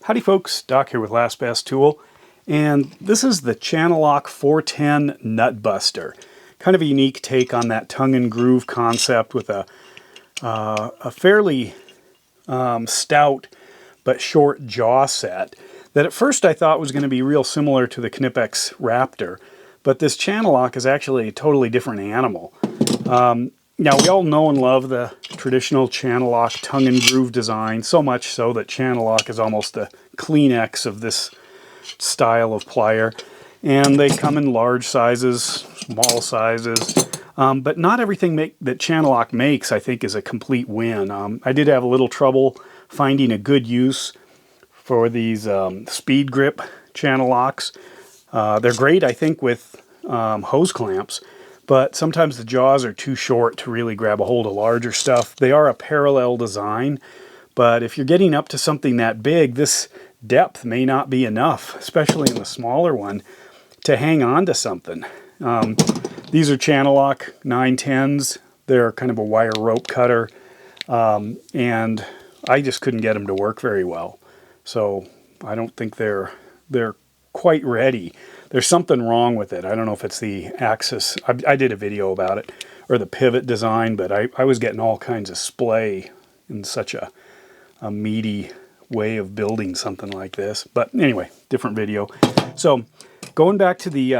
Howdy folks, Doc here with Last Best Tool, and this is the Channellock 410 Nut Buster. Kind of a unique take on that tongue and groove concept with a fairly stout but short jaw set that at first I thought was going to be real similar to the Knipex Raptor, but this Channellock is actually a totally different animal. Now, we all know and love the traditional Channellock tongue and groove design, so much so that Channellock is almost the Kleenex of this style of plier. And they come in large sizes, small sizes, but not everything that Channellock makes, I think, is a complete win. I did have a little trouble finding a good use for these speed grip Channellocks. They're great, I think, with hose clamps. But sometimes the jaws are too short to really grab a hold of larger stuff. They are a parallel design, but if you're getting up to something that big, this depth may not be enough, especially in the smaller one, to hang on to something. These are Channellock 910s. They're kind of a wire rope cutter, and I just couldn't get them to work very well. So I don't think they're quite ready. There's something wrong with it. I don't know if it's the axis. I did a video about it, or the pivot design, but I was getting all kinds of splay in such a meaty way of building something like this. But anyway, different video. So going back to the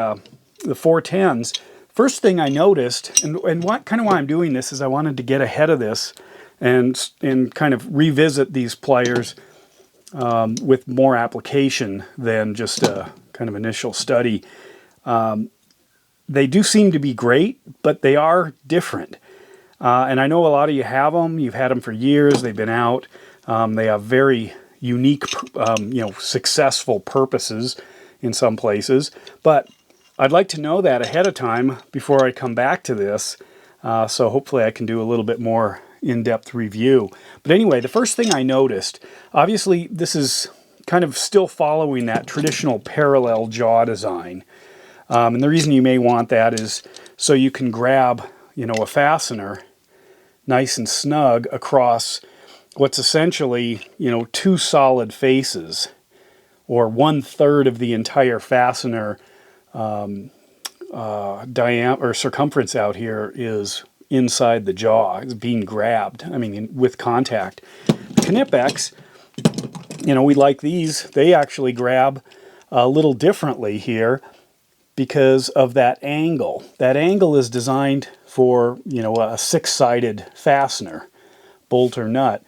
410s, first thing I noticed, and why I'm doing this is I wanted to get ahead of this and kind of revisit these pliers with more application than just a kind of initial study. They do seem to be great, but they are different. And I know a lot of you have them. You've had them for years. They've been out. They have very unique, successful purposes in some places. But I'd like to know that ahead of time before I come back to this. So hopefully I can do a little bit more in-depth review. But anyway, the first thing I noticed, obviously this is kind of still following that traditional parallel jaw design. And the reason you may want that is so you can grab, a fastener nice and snug across what's essentially, two solid faces, or 1/3 of the entire fastener diameter or circumference out here is inside the jaw. It's being grabbed, with contact. Knipex, we like these. They actually grab a little differently here because of that angle. That angle is designed for, a 6-sided fastener, bolt or nut.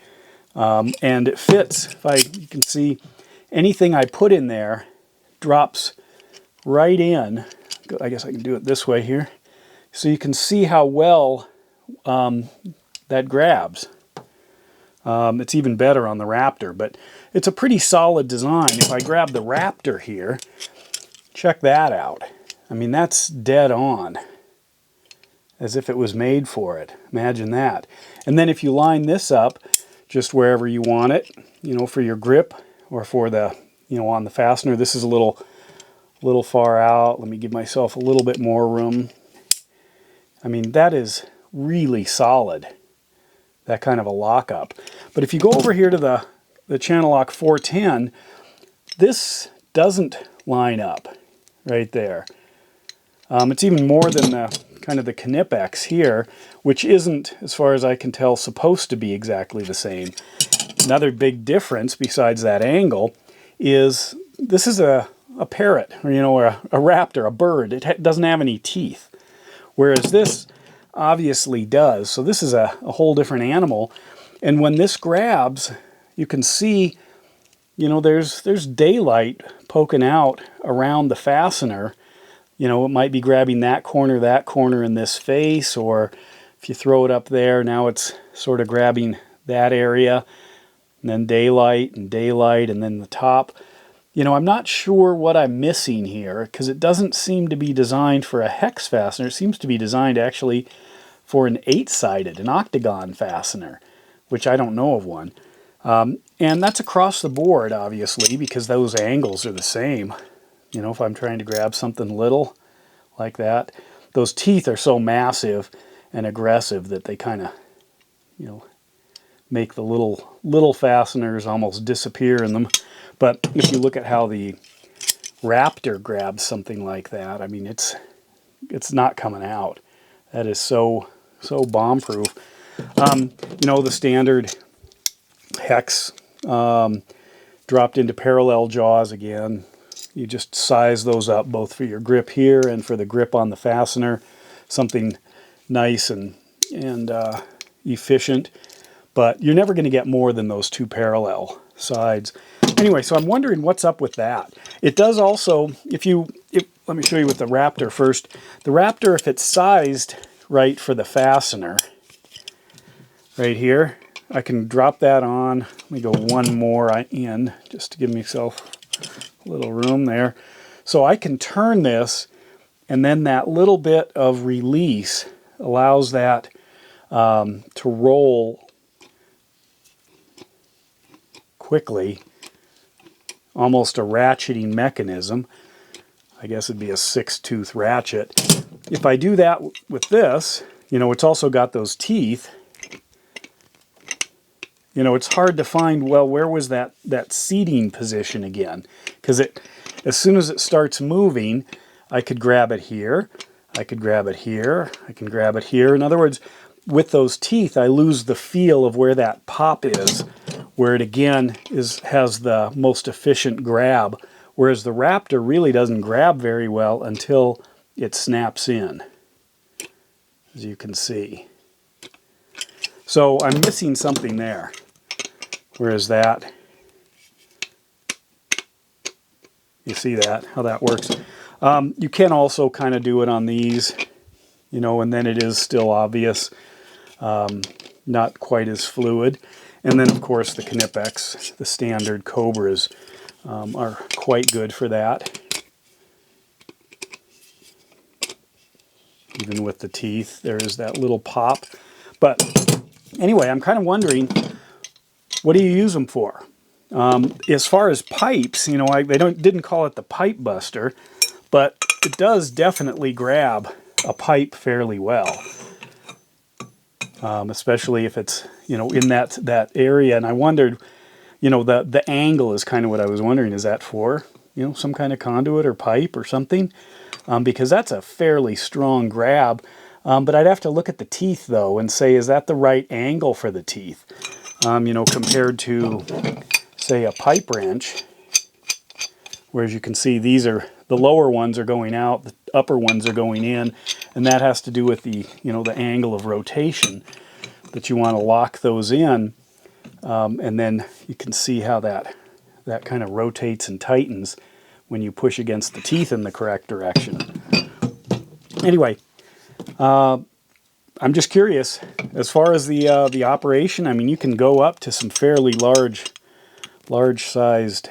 And it fits, you can see, anything I put in there drops right in. I guess I can do it this way here. So you can see how well that grabs. It's even better on the Raptor, but it's a pretty solid design. If I grab the Raptor here, check that out. That's dead on, as if it was made for it. Imagine that. And then if you line this up just wherever you want it, for your grip or for the, on the fastener. This is a little far out. Let me give myself a little bit more room. That is really solid, that kind of a lockup. But if you go over here to the Channellock 410, this doesn't line up right there. It's even more than the Knipex here, which isn't, as far as I can tell, supposed to be exactly the same. Another big difference besides that angle is this is a parrot, or a raptor, a bird. It doesn't have any teeth, whereas this obviously does. So this is a whole different animal. And when this grabs, you can see, there's daylight poking out around the fastener. It might be grabbing that corner in this face, or if you throw it up there, now it's sort of grabbing that area, and then daylight, and then the top. I'm not sure what I'm missing here, because it doesn't seem to be designed for a hex fastener. It seems to be designed actually for an 8-sided, an octagon fastener, which I don't know of one. And that's across the board, obviously, because those angles are the same. If I'm trying to grab something little like that, those teeth are so massive and aggressive that they kind of, make the little fasteners almost disappear in them. But if you look at how the Raptor grabs something like that, I mean, it's not coming out. That is so bomb-proof. You know, the standard hex dropped into parallel jaws again. You just size those up both for your grip here and for the grip on the fastener. Something nice and efficient. But you're never going to get more than those two parallel sides. Anyway, so I'm wondering what's up with that. It does also, let me show you with the Raptor first. The Raptor, if it's sized right for the fastener, right here, I can drop that on. Let me go one more in, just to give myself a little room there. So I can turn this, and then that little bit of release allows that to roll quickly, almost a ratcheting mechanism. I guess it'd be a 6-tooth ratchet. If I do that with this, you know, it's also got those teeth. You know, it's hard to find, well, where was that seating position again? Because as soon as it starts moving, I could grab it here, I could grab it here, I can grab it here. In other words, with those teeth, I lose the feel of where that pop is, where it again has the most efficient grab, whereas the Raptor really doesn't grab very well until it snaps in, as you can see. So I'm missing something there, whereas that, you see that, how that works. You can also kind of do it on these, you know, and then it is still obvious, not quite as fluid. And then, of course, the Knipex, the standard Cobras, are quite good for that. Even with the teeth, there is that little pop. But anyway, I'm kind of wondering, what do you use them for? As far as pipes, you know, they didn't call it the Pipe Buster, but it does definitely grab a pipe fairly well. Especially if it's, you know, in that area. And I wondered, you know, the angle is kind of what I was wondering. Is that for, you know, some kind of conduit or pipe or something? Because that's a fairly strong grab. But I'd have to look at the teeth, though, and say, is that the right angle for the teeth? You know, compared to, say, a pipe wrench, whereas you can see these are, the lower ones are going out, the upper ones are going in, and that has to do with the, you know, the angle of rotation that you want to lock those in, and then you can see how that kind of rotates and tightens when you push against the teeth in the correct direction. Anyway, I'm just curious, as far as the operation, I mean, you can go up to some fairly large-sized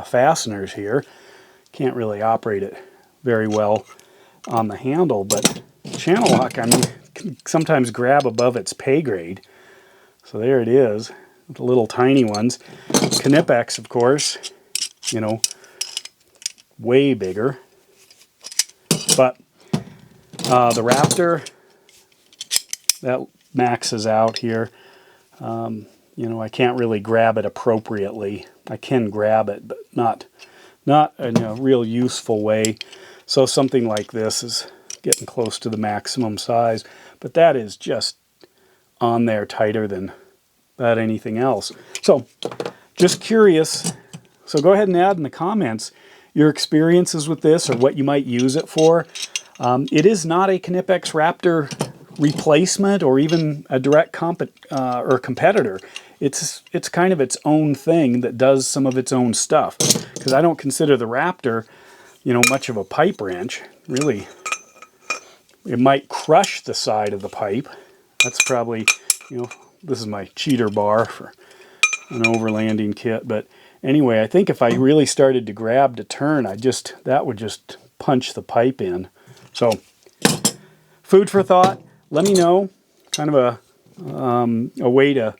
fasteners here. Can't really operate it very well on the handle, but Channellock, I mean, can sometimes grab above its pay grade. So there it is, the little tiny ones. Knipex, of course, you know, way bigger. But the Raptor, that maxes out here. You know, I can't really grab it appropriately. I can grab it, but not in a real useful way. So something like this is getting close to the maximum size, but that is just on there tighter than about anything else. So just curious. So go ahead and add in the comments your experiences with this or what you might use it for. It is not a Knipex Raptor replacement or even a direct competitor. It's kind of its own thing that does some of its own stuff. Because I don't consider the Raptor, you know, much of a pipe wrench. Really, it might crush the side of the pipe. That's probably, you know, this is my cheater bar for an overlanding kit. But anyway, I think if I really started to grab to turn, that would just punch the pipe in. So, food for thought. Let me know, kind of a way to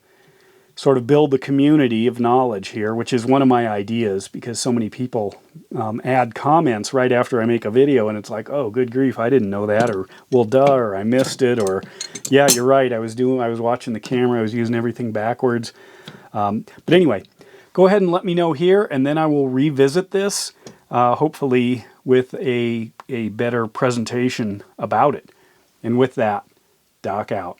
sort of build the community of knowledge here, which is one of my ideas, because so many people add comments right after I make a video, and it's like, oh, good grief, I didn't know that, or well, duh, or I missed it, or yeah, you're right, I was watching the camera, I was using everything backwards. But anyway, go go ahead and let me know here, and then I will revisit this, hopefully with a better presentation about it. And with that, Doc out.